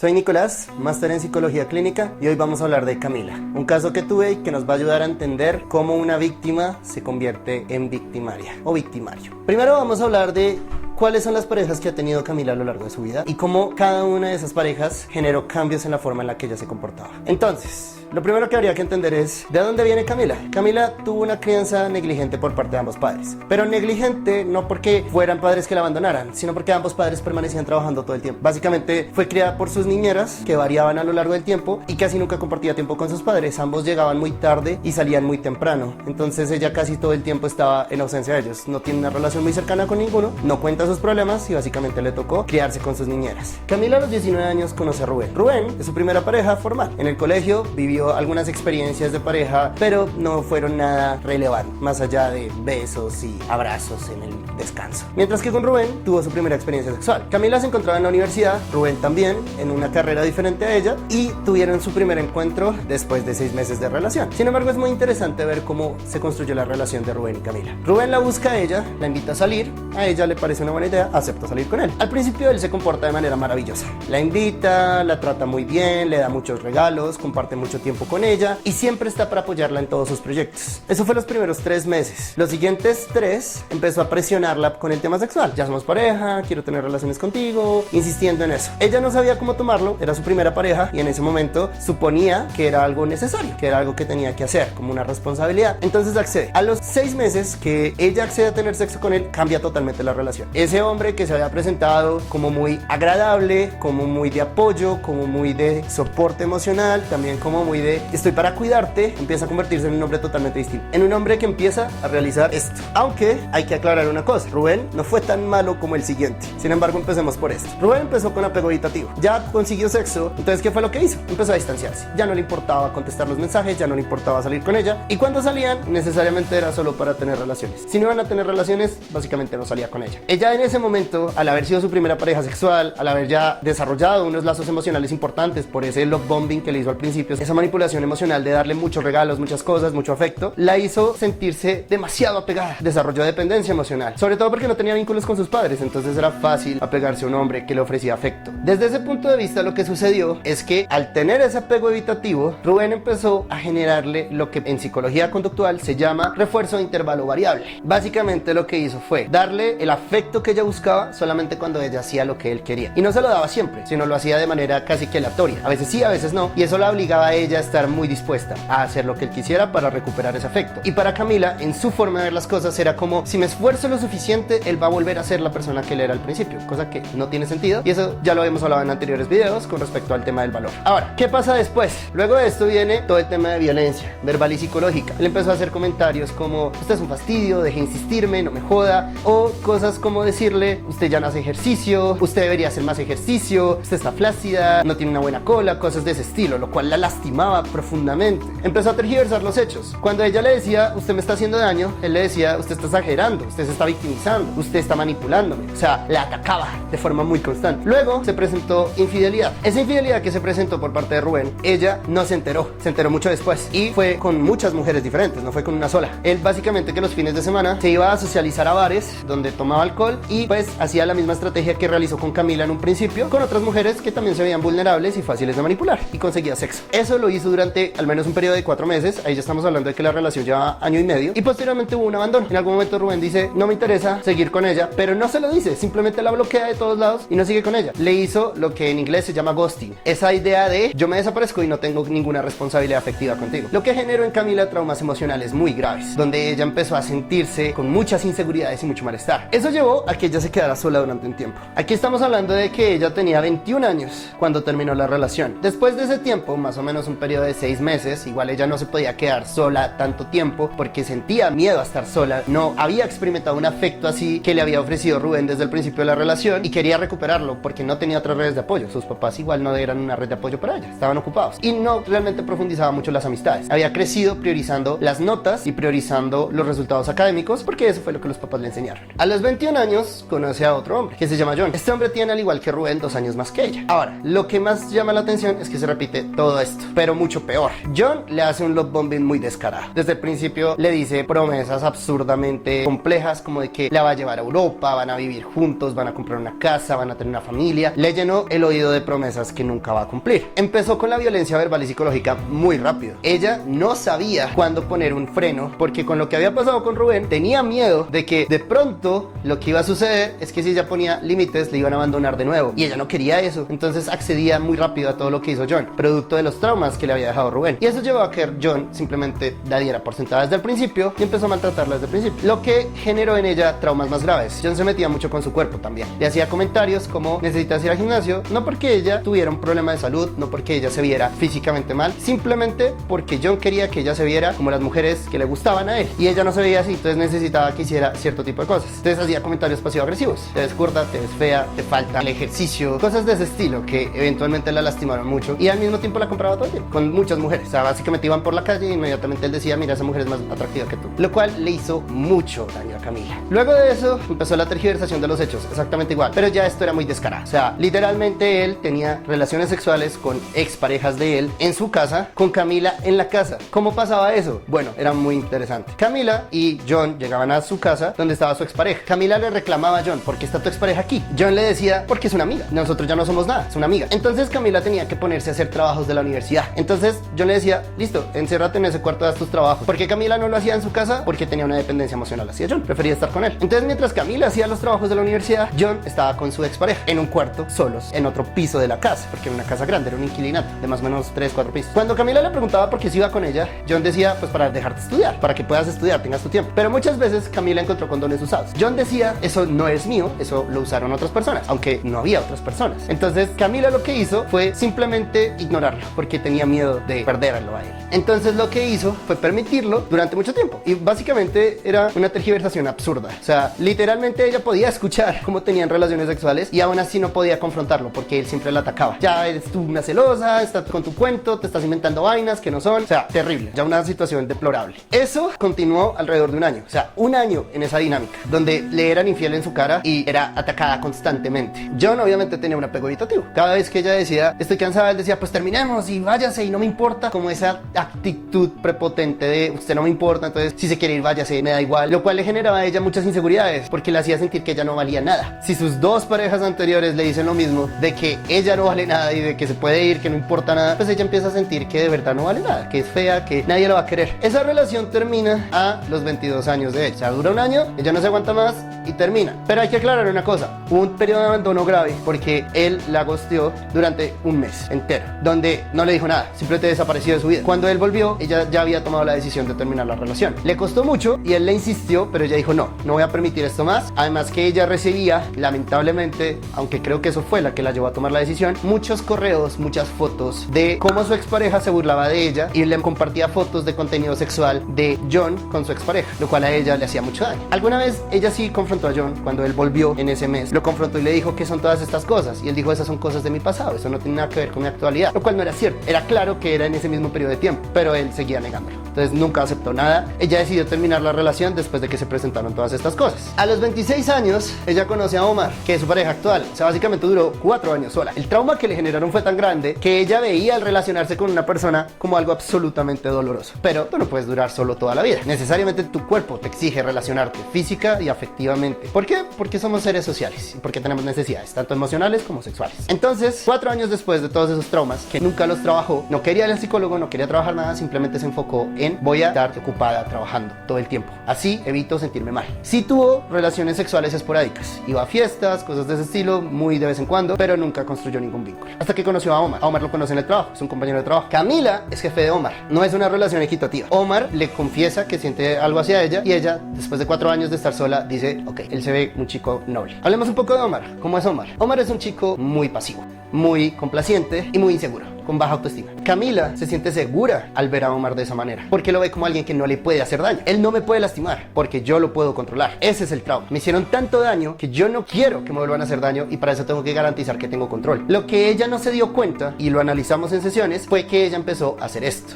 Soy Nicolás, máster en psicología clínica, y hoy vamos a hablar de Camila, un caso que tuve y que nos va a ayudar a entender cómo una víctima se convierte en victimaria o victimario. Primero vamos a hablar de cuáles son las parejas que ha tenido Camila a lo largo de su vida y cómo cada una de esas parejas generó cambios en la forma en la que ella se comportaba. Entonces, lo primero que habría que entender es ¿de dónde viene Camila? Camila tuvo una crianza negligente por parte de ambos padres, pero negligente no porque fueran padres que la abandonaran, sino porque ambos padres permanecían trabajando todo el tiempo. Básicamente fue criada por sus niñeras que variaban a lo largo del tiempo y casi nunca compartía tiempo con sus padres. Ambos llegaban muy tarde y salían muy temprano, entonces ella casi todo el tiempo estaba en ausencia de ellos. No tiene una relación muy cercana con ninguno, no cuenta sus problemas y básicamente le tocó criarse con sus niñeras. Camila a los 19 años conoce a Rubén. Rubén es su primera pareja formal. En el colegio vivió algunas experiencias de pareja, pero no fueron nada relevante, más allá de besos y abrazos en el descanso. Mientras que con Rubén tuvo su primera experiencia sexual. Camila se encontraba en la universidad, Rubén también, en una carrera diferente a ella, y tuvieron su primer encuentro después de 6 meses de relación. Sin embargo, es muy interesante ver cómo se construyó la relación de Rubén y Camila. Rubén la busca a ella, la invita a salir, a ella le parece una buena idea, acepta salir con él. Al principio él se comporta de manera maravillosa. La invita, la trata muy bien, le da muchos regalos, comparte mucho tiempo con ella y siempre está para apoyarla en todos sus proyectos. Eso fue los primeros 3 meses. Los siguientes 3 empezó a presionarla con el tema sexual. Ya somos pareja, quiero tener relaciones contigo, insistiendo en eso. Ella no sabía cómo tomarlo, era su primera pareja y en ese momento suponía que era algo necesario, que era algo que tenía que hacer, como una responsabilidad. Entonces accede. A los 6 meses que ella accede a tener sexo con él, cambia totalmente la relación. Ese hombre que se había presentado como muy agradable, como muy de apoyo, como muy de soporte emocional, también como muy de estoy para cuidarte, empieza a convertirse en un hombre totalmente distinto, en un hombre que empieza a realizar esto. Aunque hay que aclarar una cosa, Rubén no fue tan malo como el siguiente. Sin embargo, empecemos por esto. Rubén empezó con apego evitativo, ya consiguió sexo, entonces ¿qué fue lo que hizo? Empezó a distanciarse, ya no le importaba contestar los mensajes, ya no le importaba salir con ella, y cuando salían necesariamente era solo para tener relaciones. Si no iban a tener relaciones, básicamente no salía con ella. Ella en ese momento, al haber sido su primera pareja sexual, al haber ya desarrollado unos lazos emocionales importantes por ese love bombing que le hizo al principio, esa manipulación emocional de darle muchos regalos, muchas cosas, mucho afecto, la hizo sentirse demasiado apegada. Desarrolló dependencia emocional, sobre todo porque no tenía vínculos con sus padres, entonces era fácil apegarse a un hombre que le ofrecía afecto. Desde ese punto de vista, lo que sucedió es que al tener ese apego evitativo, Rubén empezó a generarle lo que en psicología conductual se llama refuerzo de intervalo variable. Básicamente lo que hizo fue darle el afecto que ella buscaba solamente cuando ella hacía lo que él quería, y no se lo daba siempre, sino lo hacía de manera casi que aleatoria, a veces sí, a veces no, y eso la obligaba a ella a estar muy dispuesta a hacer lo que él quisiera para recuperar ese afecto. Y para Camila, en su forma de ver las cosas, era como si me esfuerzo lo suficiente, él va a volver a ser la persona que él era al principio, cosa que no tiene sentido, y eso ya lo hemos hablado en anteriores videos con respecto al tema del valor. Ahora, ¿qué pasa después? Luego de esto viene todo el tema de violencia verbal y psicológica. Él empezó a hacer comentarios como usted es un fastidio, deje de insistirme, no me joda, o cosas como decirle usted ya no hace ejercicio, usted debería hacer más ejercicio, usted está flácida, no tiene una buena cola, cosas de ese estilo, lo cual la lastimaba profundamente. Empezó a tergiversar los hechos. Cuando ella le decía usted me está haciendo daño, él le decía usted está exagerando, usted se está victimizando, usted está manipulándome. O sea, la atacaba de forma muy constante. Luego se presentó infidelidad. Esa infidelidad que se presentó por parte de Rubén, ella no se enteró mucho después, y fue con muchas mujeres diferentes, no fue con una sola. Él básicamente que los fines de semana se iba a socializar a bares donde tomaba alcohol y pues hacía la misma estrategia que realizó con Camila en un principio, con otras mujeres que también se veían vulnerables y fáciles de manipular, y conseguía sexo. Eso lo hizo durante al menos un periodo de 4 meses, ahí ya estamos hablando de que la relación lleva 1 año y medio, y posteriormente hubo un abandono. En algún momento Rubén dice no me interesa seguir con ella, pero no se lo dice, simplemente la bloquea de todos lados y no sigue con ella. Le hizo lo que en inglés se llama ghosting, esa idea de yo me desaparezco y no tengo ninguna responsabilidad afectiva contigo, lo que generó en Camila traumas emocionales muy graves, donde ella empezó a sentirse con muchas inseguridades y mucho malestar. Eso llevó a que ella se quedara sola durante un tiempo. Aquí estamos hablando de que ella tenía 21 años cuando terminó la relación. Después de ese tiempo, más o menos un periodo de 6 meses, igual ella no se podía quedar sola tanto tiempo porque sentía miedo a estar sola, no había experimentado un afecto así que le había ofrecido Rubén desde el principio de la relación y quería recuperarlo porque no tenía otras redes de apoyo. Sus papás igual no eran una red de apoyo para ella, estaban ocupados y no realmente profundizaba mucho las amistades. Había crecido priorizando las notas y priorizando los resultados académicos porque eso fue lo que los papás le enseñaron. A los 21 años años conoce a otro hombre que se llama John. Este hombre tiene, al igual que Rubén, 2 años más que ella. Ahora, lo que más llama la atención es que se repite todo esto, pero mucho peor. John le hace un love bombing muy descarado. Desde el principio le dice promesas absurdamente complejas, como de que la va a llevar a Europa, van a vivir juntos, van a comprar una casa, van a tener una familia. Le llenó el oído de promesas que nunca va a cumplir. Empezó con la violencia verbal y psicológica muy rápido. Ella no sabía cuándo poner un freno, porque con lo que había pasado con Rubén, tenía miedo de que de pronto lo que iba a suceder es que si ella ponía límites, le iban a abandonar de nuevo. Y ella no quería eso. Entonces accedía muy rápido a todo lo que hizo John, producto de los traumas que le había dejado Rubén. Y eso llevó a que John simplemente la diera por sentada desde el principio y empezó a maltratarla desde el principio, lo que generó en ella traumas más graves. John se metía mucho con su cuerpo también. Le hacía comentarios como: necesitas ir al gimnasio, no porque ella tuviera un problema de salud, no porque ella se viera físicamente mal, simplemente porque John quería que ella se viera como las mujeres que le gustaban a él, y ella no se veía así, entonces necesitaba que hiciera cierto tipo de cosas. Entonces hacía comentarios pasivo-agresivos: te ves gorda, te ves fea, te falta el ejercicio, cosas de ese estilo que eventualmente la lastimaron mucho, y al mismo tiempo la compraba todo el tiempo con muchas mujeres. O sea, básicamente iban por la calle y inmediatamente él decía: mira, esa mujer es más atractiva que tú, lo cual le hizo mucho daño a Camila. Luego de eso empezó la tergiversación de los hechos, exactamente igual, pero ya esto era muy descarado. O sea, literalmente él tenía relaciones sexuales con exparejas de él en su casa, con Camila en la casa. ¿Cómo pasaba eso? Bueno, era muy interesante. Camila y John llegaban a su casa donde estaba su expareja. Camila le reclamaba a John: ¿por qué está tu expareja aquí? John le decía: porque es una amiga, nosotros ya no somos nada, es una amiga. Entonces Camila tenía que ponerse a hacer trabajos de la universidad. Entonces John le decía: listo, encérrate en ese cuarto, haz tus trabajos. ¿Por qué Camila no lo hacía en su casa? Porque tenía una dependencia emocional hacia John, prefería estar con él. Entonces, mientras Camila hacía los trabajos de la universidad, John estaba con su expareja en un cuarto, solos, en otro piso de la casa, porque era una casa grande, era un inquilinato de más o menos 3-4 pisos. Cuando Camila le preguntaba por qué se iba con ella, John decía: pues para dejarte estudiar, para que puedas estudiar, tengas tu tiempo. Pero muchas veces Camila encontró condones usados. John decía: eso no es mío, eso lo usaron otras personas, aunque no había otras personas. Entonces Camila lo que hizo fue simplemente ignorarlo, porque tenía miedo de perderlo a él. Entonces lo que hizo fue permitirlo durante mucho tiempo, y básicamente era una tergiversación absurda. O sea, literalmente ella podía escuchar cómo tenían relaciones sexuales y aún así no podía confrontarlo, porque él siempre la atacaba: ya eres tú una celosa, estás con tu cuento, te estás inventando vainas que no son. O sea, terrible, ya una situación deplorable. Eso continuó alrededor de un año, o sea, un año en esa dinámica, donde le eran infiel en su cara y era atacada constantemente. John obviamente tenía un apego evitativo. Cada vez que ella decía: estoy cansada, él decía: pues terminemos y váyase y no me importa, como esa actitud prepotente de: usted no me importa, entonces si se quiere ir, váyase, me da igual, lo cual le generaba a ella muchas inseguridades, porque le hacía sentir que ella no valía nada. Si sus dos parejas anteriores le dicen lo mismo, de que ella no vale nada y de que se puede ir, que no importa nada, pues ella empieza a sentir que de verdad no vale nada, que es fea, que nadie la va a querer. Esa relación termina a los 22 años de ella. O sea, dura un año, ella no se aguanta más y termina. Pero hay que aclarar una cosa: hubo un periodo de abandono grave, porque él la ghosteó durante un mes entero, donde no le dijo nada, simplemente desapareció de su vida. Cuando él volvió, ella ya había tomado la decisión de terminar la relación. Le costó mucho y él le insistió, pero ella dijo: no, no voy a permitir esto más. Además que ella recibía, lamentablemente, aunque creo que eso fue la que la llevó a tomar la decisión, muchos correos, muchas fotos de cómo su expareja se burlaba de ella y le compartía fotos de contenido sexual de John con su expareja, lo cual a ella le hacía mucho daño. Alguna vez ella sí confrontó a John cuando él volvió en ese mes, lo confrontó y le dijo: ¿qué son todas estas cosas? Y él dijo: esas son cosas de mi pasado, eso no tiene nada que ver con mi actualidad, lo cual no era cierto. Era claro que era en ese mismo periodo de tiempo, pero él seguía negándolo. Entonces nunca aceptó nada. Ella decidió terminar la relación después de que se presentaron todas estas cosas. A los 26 años, ella conoce a Omar, que es su pareja actual. O sea, básicamente duró 4 años sola. El trauma que le generaron fue tan grande que ella veía el relacionarse con una persona como algo absolutamente doloroso. Pero tú no puedes durar solo toda la vida. Necesariamente tu cuerpo te exige relacionarte física y afectivamente. ¿Por qué? Porque somos seres sociales y porque tenemos necesidades, tanto emocionales como sexuales. Entonces, 4 años después de todos esos traumas, que nunca los trabajó, no quería ir al psicólogo, no quería trabajar nada, simplemente se enfocó en: voy a estar ocupada trabajando todo el tiempo, así evito sentirme mal. Sí tuvo relaciones sexuales esporádicas, iba a fiestas, cosas de ese estilo, muy de vez en cuando, pero nunca construyó ningún vínculo. Hasta que conoció a Omar. A Omar lo conoce en el trabajo, es un compañero de trabajo. Camila es jefe de Omar, no es una relación equitativa. Omar le confiesa que siente algo hacia ella y ella, después de 4 años de estar sola, dice: ok, él se ve un chico noble. Hablemos un poco de Omar. ¿Cómo es Omar? Omar es un chico muy pasivo, muy complaciente y muy inseguro, con baja autoestima. Camila se siente segura al ver a Omar de esa manera, porque lo ve como alguien que no le puede hacer daño. Él no me puede lastimar, porque yo lo puedo controlar. Ese es el trauma. Me hicieron tanto daño que yo no quiero que me vuelvan a hacer daño, y para eso tengo que garantizar que tengo control. Lo que ella no se dio cuenta, y lo analizamos en sesiones, fue que ella empezó a hacer esto.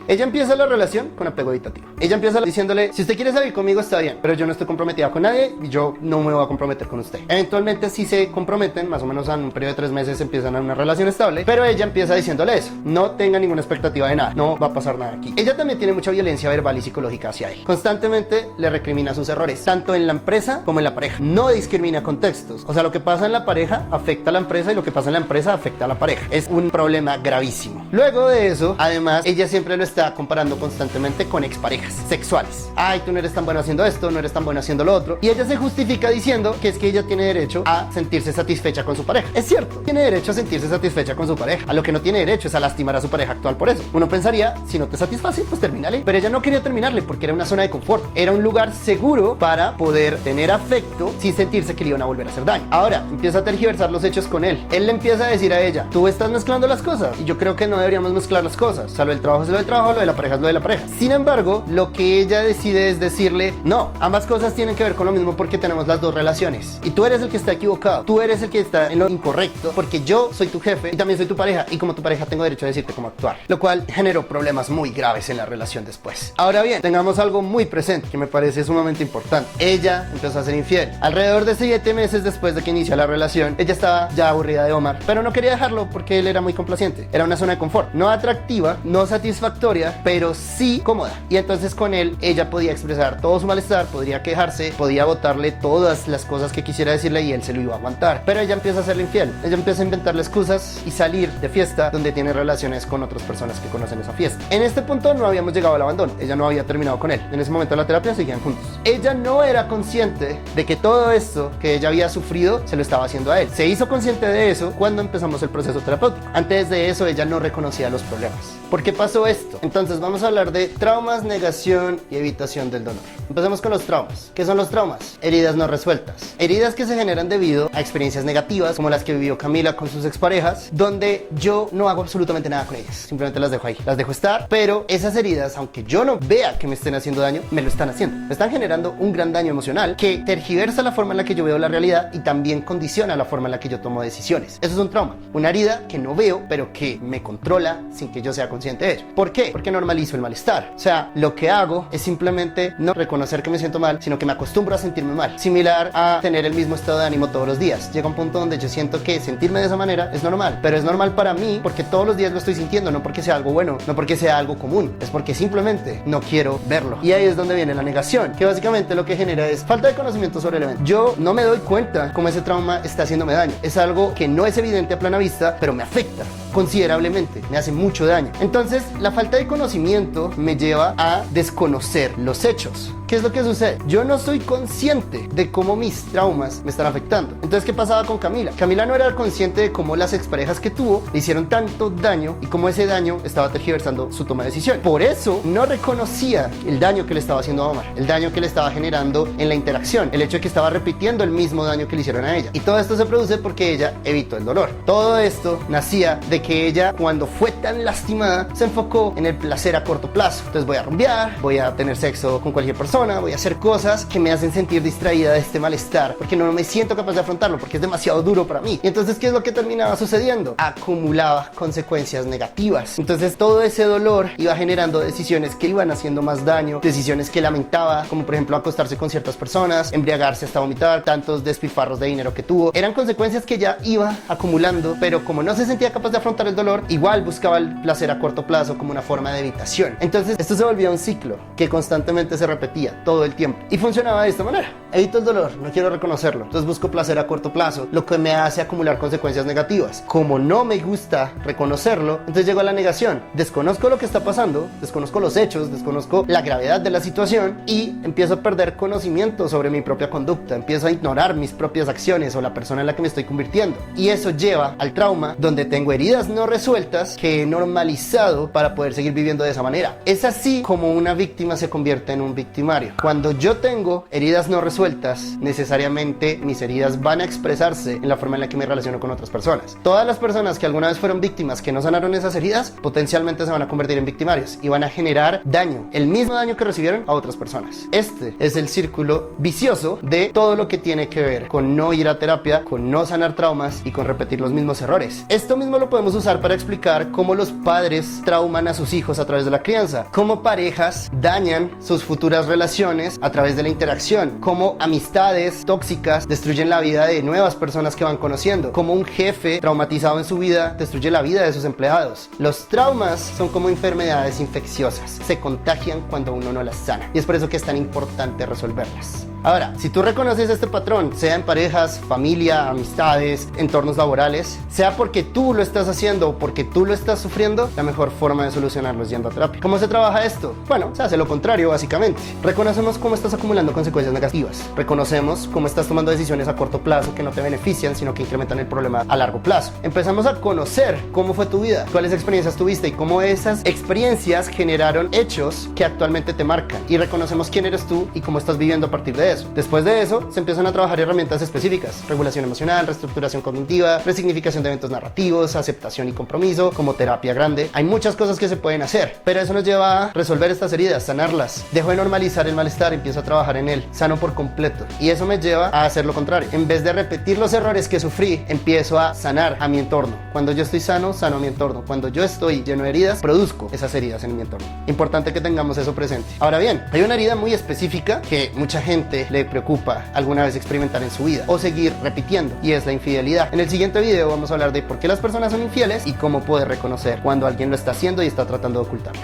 Ella empieza la relación con apego evitativo. Ella empieza diciéndole, si usted quiere salir conmigo está bien, pero yo no estoy comprometida con nadie y yo no me voy a comprometer con usted. Eventualmente sí se comprometen, más o menos en un periodo de 3 meses empiezan a una relación estable, pero ella empieza diciéndole eso, no tenga ninguna expectativa de nada, no va a pasar nada aquí. Ella también tiene mucha violencia verbal y psicológica hacia él. Constantemente le recrimina sus errores, tanto en la empresa como en la pareja. No discrimina contextos, o sea, lo que pasa en la pareja afecta a la empresa y lo que pasa en la empresa afecta a la pareja. Es un problema gravísimo. Luego de eso, además, ella siempre lo está comparando constantemente con exparejas sexuales. Ay, tú no eres tan bueno haciendo esto, no eres tan bueno haciendo lo otro. Y ella se justifica diciendo que es que ella tiene derecho a sentirse satisfecha con su pareja. Es cierto, tiene derecho a sentirse satisfecha con su pareja. A lo que no tiene derecho es a lastimar a su pareja actual por eso. Uno pensaría, si no te satisface, pues termínale. Pero ella no quería terminarle porque era una zona de confort. Era un lugar seguro para poder tener afecto sin sentirse que le iban a volver a hacer daño. Ahora, empieza a tergiversar los hechos con él. Él le empieza a decir a ella, tú estás mezclando las cosas. Y yo creo que no deberíamos mezclar las cosas. O sea, lo del trabajo es lo del trabajo, lo de la pareja es lo de la pareja. Sin embargo, lo que ella decide es decirle, no, ambas cosas tienen que ver con lo mismo porque tenemos las dos relaciones. Y tú eres el que está equivocado. Tú eres el que está en lo incorrecto porque yo soy tu jefe y también soy tu pareja. Y como tu pareja tengo derecho a decirte cómo actuar. Lo cual generó problemas muy graves en la relación después. Ahora bien, tengamos algo muy presente que me parece sumamente importante. Ella empezó a ser infiel. Alrededor de 7 meses después de que inició la relación, ella estaba ya aburrida de Omar, pero no quería dejarlo porque él era muy complaciente. Era una zona de confort, no atractiva, no satisfactoria, pero sí cómoda. Y entonces con él, ella podía expresar todo su malestar, podría quejarse, podía botarle todas las cosas que quisiera decirle y él se lo iba a aguantar. Pero ella empieza a serle infiel. Ella empieza a inventarle excusas y salir de fiesta donde tiene relaciones con otras personas que conocen esa fiesta. En este punto no habíamos llegado al abandono. Ella no había terminado con él. En ese momento de la terapia seguían juntos. Ella no era consciente de que todo esto que ella había sufrido se lo estaba haciendo a él. Se hizo consciente de eso cuando empezamos el proceso terapéutico. Antes de eso ella no reconocía los problemas. ¿Por qué pasó esto? Entonces vamos a hablar de traumas, negación y evitación del dolor. Empecemos con los traumas. ¿Qué son los traumas? Heridas no resueltas. Heridas que se generan debido a experiencias negativas como las que vivió Camila con sus exparejas, donde yo no hago absolutamente nada con ellas. Simplemente las dejo ahí. Las dejo estar, pero esas heridas, aunque yo no vea que me estén haciendo daño, me lo están haciendo. Me están generando un gran daño emocional que tergiversa la forma en la que yo veo la realidad y también condiciona la forma en la que yo tomo decisiones. Eso es un trauma. Una herida que no veo, pero que me controla sin que yo sea consciente de ello. ¿Por qué? Porque normalizo el malestar. O sea, lo que hago es simplemente no reconocer que me siento mal, sino que me acostumbro a sentirme mal. Similar a tener el mismo estado de ánimo todos los días. Llega un punto donde yo siento que sentirme de esa manera es normal, pero es normal para mí porque todos los días lo estoy sintiendo, no porque sea algo bueno, no porque sea algo común, es porque simplemente no quiero verlo. Y ahí es donde viene la negación, que básicamente lo que genera es falta de conocimiento sobre el evento. Yo no me doy cuenta cómo ese trauma está haciéndome daño. Es algo que no es evidente a plena vista, pero me afecta considerablemente, me hace mucho daño. Entonces, la falta de conocimiento me lleva a desconocer los hechos. ¿Qué es lo que sucede? Yo no soy consciente de cómo mis traumas me están afectando. Entonces, ¿qué pasaba con Camila? Camila no era consciente de cómo las exparejas que tuvo le hicieron tanto daño y cómo ese daño estaba tergiversando su toma de decisión. Por eso, no reconocía el daño que le estaba haciendo a Omar, el daño que le estaba generando en la interacción, el hecho de que estaba repitiendo el mismo daño que le hicieron a ella. Y todo esto se produce porque ella evitó el dolor. Todo esto nacía de que ella, cuando fue tan lastimada, se enfocó en el placer a corto plazo. Entonces voy a rumbear, voy a tener sexo con cualquier persona, voy a hacer cosas que me hacen sentir distraída de este malestar, porque no me siento capaz de afrontarlo, porque es demasiado duro para mí. Y entonces, ¿qué es lo que terminaba sucediendo? Acumulaba consecuencias negativas. Entonces, todo ese dolor iba generando decisiones que iban haciendo más daño, decisiones que lamentaba, como por ejemplo acostarse con ciertas personas, embriagarse hasta vomitar, tantos despilfarros de dinero que tuvo. Eran consecuencias que ya iba acumulando, pero como no se sentía capaz de afrontar el dolor, igual buscaba el placer a corto plazo como una forma de evitación. Entonces, esto se volvía un ciclo que constantemente se repetía todo el tiempo y funcionaba de esta manera. Evito el dolor, no quiero reconocerlo, entonces busco placer a corto plazo, lo que me hace acumular consecuencias negativas. Como no me gusta reconocerlo, entonces llego a la negación. Desconozco lo que está pasando, desconozco los hechos, desconozco la gravedad de la situación y empiezo a perder conocimiento sobre mi propia conducta, empiezo a ignorar mis propias acciones o la persona en la que me estoy convirtiendo. Y eso lleva al trauma, donde tengo heridas no resueltas que he normalizado para poder seguir viviendo de esa manera. Es así como una víctima se convierte en un victimario. victimario. Cuando yo tengo heridas no resueltas, necesariamente mis heridas van a expresarse en la forma en la que me relaciono con otras personas. Todas las personas que alguna vez fueron víctimas que no sanaron esas heridas, potencialmente se van a convertir en victimarios y van a generar daño, el mismo daño que recibieron a otras personas. Este es el círculo vicioso de todo lo que tiene que ver con no ir a terapia, con no sanar traumas y con repetir los mismos errores. Esto mismo lo podemos usar para explicar cómo los padres trauman a sus hijos a través de la crianza, cómo parejas dañan sus futuras relaciones a través de la interacción, cómo amistades tóxicas destruyen la vida de nuevas personas que van conociendo, cómo un jefe traumatizado en su vida destruye la vida de sus empleados. Los traumas son como enfermedades infecciosas, se contagian cuando uno no las sana y es por eso que es tan importante resolverlas. Ahora, si tú reconoces este patrón, sea en parejas, familia, amistades, entornos laborales, sea porque tú lo estás haciendo o porque tú lo estás sufriendo, la mejor forma de solucionarlo es yendo a terapia. ¿Cómo se trabaja esto? Bueno, se hace lo contrario básicamente. Reconocemos cómo estás acumulando consecuencias negativas. Reconocemos cómo estás tomando decisiones a corto plazo que no te benefician, sino que incrementan el problema a largo plazo. Empezamos a conocer cómo fue tu vida, cuáles experiencias tuviste y cómo esas experiencias generaron hechos que actualmente te marcan. Y reconocemos quién eres tú y cómo estás viviendo a partir de eso. Después de eso, se empiezan a trabajar herramientas específicas: regulación emocional, reestructuración cognitiva, resignificación de eventos narrativos, aceptación y compromiso, como terapia grande. Hay muchas cosas que se pueden hacer, pero eso nos lleva a resolver estas heridas, sanarlas. Dejo de normalizar el malestar, empiezo a trabajar en él, sano por completo. Y eso me lleva a hacer lo contrario. En vez de repetir los errores que sufrí, empiezo a sanar a mi entorno. Cuando yo estoy sano, sano a mi entorno. Cuando yo estoy lleno de heridas, produzco esas heridas en mi entorno. Importante que tengamos eso presente. Ahora bien, hay una herida muy específica que mucha gente le preocupa alguna vez experimentar en su vida o seguir repitiendo, y es la infidelidad. En el siguiente video vamos a hablar de por qué las personas son infieles y cómo poder reconocer cuando alguien lo está haciendo y está tratando de ocultarlo.